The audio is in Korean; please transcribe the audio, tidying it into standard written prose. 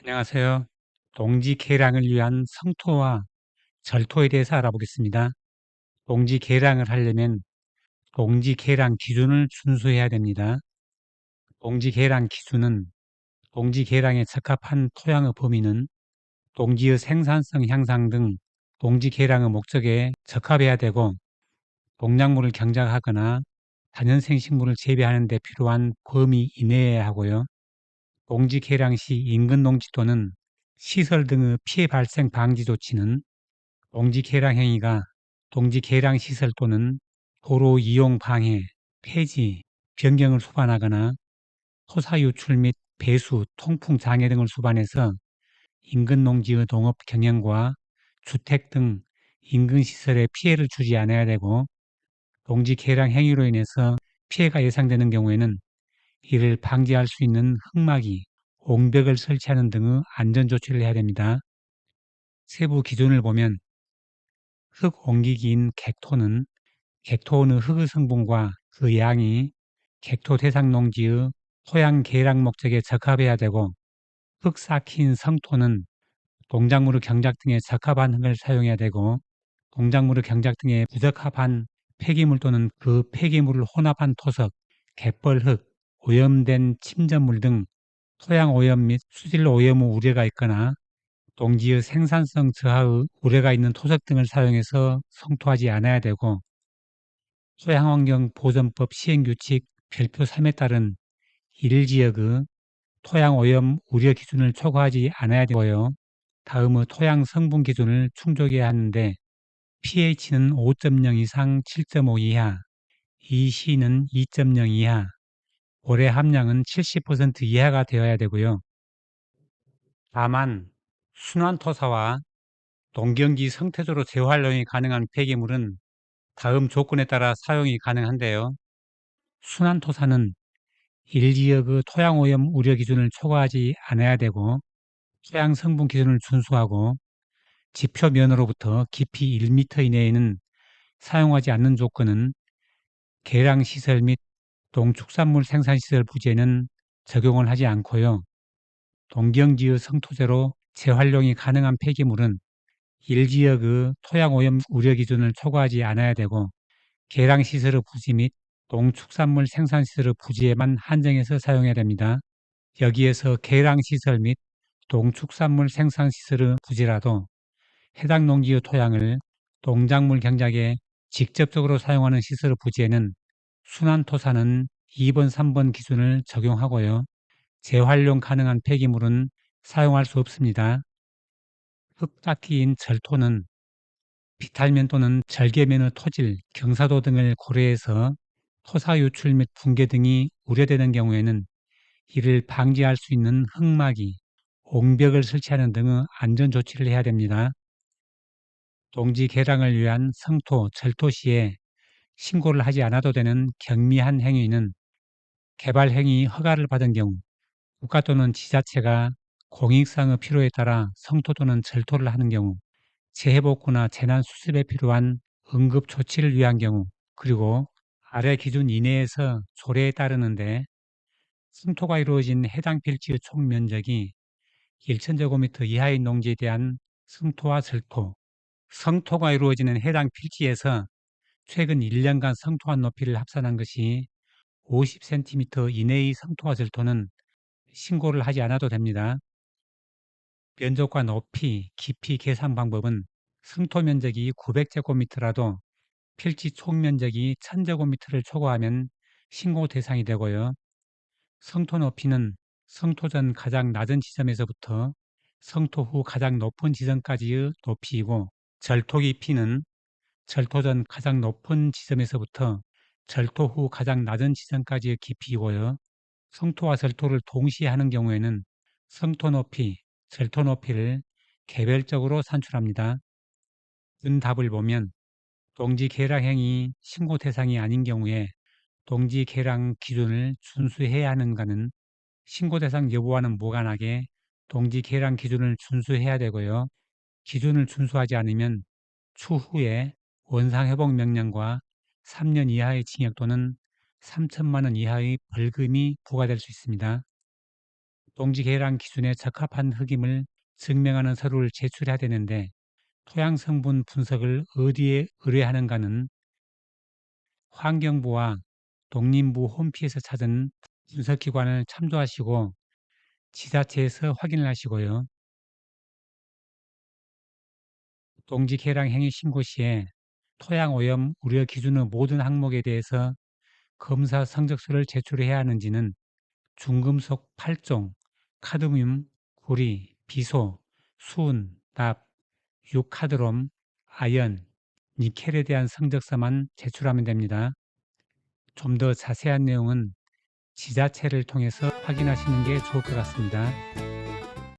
안녕하세요. 동지계량을 위한 성토와 절토에 대해서 알아보겠습니다. 동지계량을 하려면 동지계량 기준을 준수해야 됩니다. 동지계량 기준은 동지계량에 적합한 토양의 범위는 동지의 생산성 향상 등 동지계량의 목적에 적합해야 되고, 농작물을 경작하거나 다년생 식물을 재배하는 데 필요한 범위 이내에 하고요. 동지계량 시 인근 농지 또는 시설 등의 피해 발생 방지 조치는 동지계량 행위가 동지계량 시설 또는 도로 이용 방해, 폐지, 변경을 수반하거나 토사 유출 및 배수, 통풍 장애 등을 수반해서 인근 농지의 농업 경영과 주택 등 인근 시설에 피해를 주지 않아야 되고, 동지계량 행위로 인해서 피해가 예상되는 경우에는 이를 방지할 수 있는 흙막이, 옹벽을 설치하는 등의 안전조치를 해야 됩니다. 세부 기준을 보면 흙 옮기기인 객토는 객토원의 흙의 성분과 그 양이 객토 대상 농지의 토양 계량 목적에 적합해야 되고, 흙 쌓기인 성토는 농작물의 경작 등에 적합한 흙을 사용해야 되고, 농작물의 경작 등에 부적합한 폐기물 또는 그 폐기물을 혼합한 토석, 갯벌흙, 오염된 침전물 등 토양 오염 및 수질 오염의 우려가 있거나 농지의 생산성 저하의 우려가 있는 토석 등을 사용해서 성토하지 않아야 되고, 토양환경보전법 시행규칙 별표 3에 따른 1지역의 토양오염 우려 기준을 초과하지 않아야 되고요. 다음의 토양 성분 기준을 충족해야 하는데, pH는 5.0 이상 7.5 이하, EC는 2.0 이하, 모래 함량은 70% 이하가 되어야 되고요. 다만 순환토사와 농경지 성태조로 재활용이 가능한 폐기물은 다음 조건에 따라 사용이 가능한데요. 순환토사는 1지역의 토양오염 우려 기준을 초과하지 않아야 되고, 토양 성분 기준을 준수하고, 지표 면으로부터 깊이 1m 이내에는 사용하지 않는 조건은 계량시설 및 농축산물 생산시설 부지에는 적용을 하지 않고요. 농경지의 성토재로 재활용이 가능한 폐기물은 1지역의 토양오염 우려 기준을 초과하지 않아야 되고, 계량시설의 부지 및 농축산물 생산시설의 부지에만 한정해서 사용해야 됩니다. 여기에서 계량시설 및 농축산물 생산시설의 부지라도 해당 농지의 토양을 농작물 경작에 직접적으로 사용하는 시설의 부지에는 순환토사는 2번, 3번 기준을 적용하고요. 재활용 가능한 폐기물은 사용할 수 없습니다. 흙닦기인 절토는 비탈면 또는 절개면의 토질, 경사도 등을 고려해서 토사 유출 및 붕괴 등이 우려되는 경우에는 이를 방지할 수 있는 흙막이, 옹벽을 설치하는 등의 안전조치를 해야 됩니다. 동지 개량을 위한 성토, 절토 시에 신고를 하지 않아도 되는 경미한 행위는 개발 행위 허가를 받은 경우, 국가 또는 지자체가 공익상의 필요에 따라 성토 또는 절토를 하는 경우, 재해복구나 재난 수습에 필요한 응급 조치를 위한 경우, 그리고 아래 기준 이내에서 조례에 따르는데, 성토가 이루어진 해당 필지의 총 면적이 1,000제곱미터 이하의 농지에 대한 성토와 절토, 성토가 이루어지는 해당 필지에서 최근 1년간 성토한 높이를 합산한 것이 50cm 이내의 성토와 절토는 신고를 하지 않아도 됩니다. 면적과 높이, 깊이 계산 방법은 성토 면적이 900제곱미터라도 필지 총 면적이 1000제곱미터를 초과하면 신고 대상이 되고요. 성토 높이는 성토 전 가장 낮은 지점에서부터 성토 후 가장 높은 지점까지의 높이이고, 절토 깊이는 절토 전 가장 높은 지점에서부터 절토 후 가장 낮은 지점까지의 깊이이고요. 성토와 절토를 동시에 하는 경우에는 성토 높이, 절토 높이를 개별적으로 산출합니다. 답을 보면 동지 계량 행위 신고 대상이 아닌 경우에 동지 계량 기준을 준수해야 하는가는 신고 대상 여부와는 무관하게 동지 계량 기준을 준수해야 되고요. 기준을 준수하지 않으면 추후에 원상회복 명령과 3년 이하의 징역 또는 3천만 원 이하의 벌금이 부과될 수 있습니다. 동지계량 기준에 적합한 흙임을 증명하는 서류를 제출해야 되는데 토양 성분 분석을 어디에 의뢰하는가는 환경부와 농림부 홈페이지에서 찾은 분석기관을 참조하시고 지자체에서 확인을 하시고요. 동지계량 행위 신고 시에 토양 오염 우려 기준의 모든 항목에 대해서 검사 성적서를 제출해야 하는지는 중금속 8종, 카드뮴, 구리, 비소, 수은, 납, 유카드롬, 아연, 니켈에 대한 성적서만 제출하면 됩니다. 좀 더 자세한 내용은 지자체를 통해서 확인하시는 게 좋을 것 같습니다.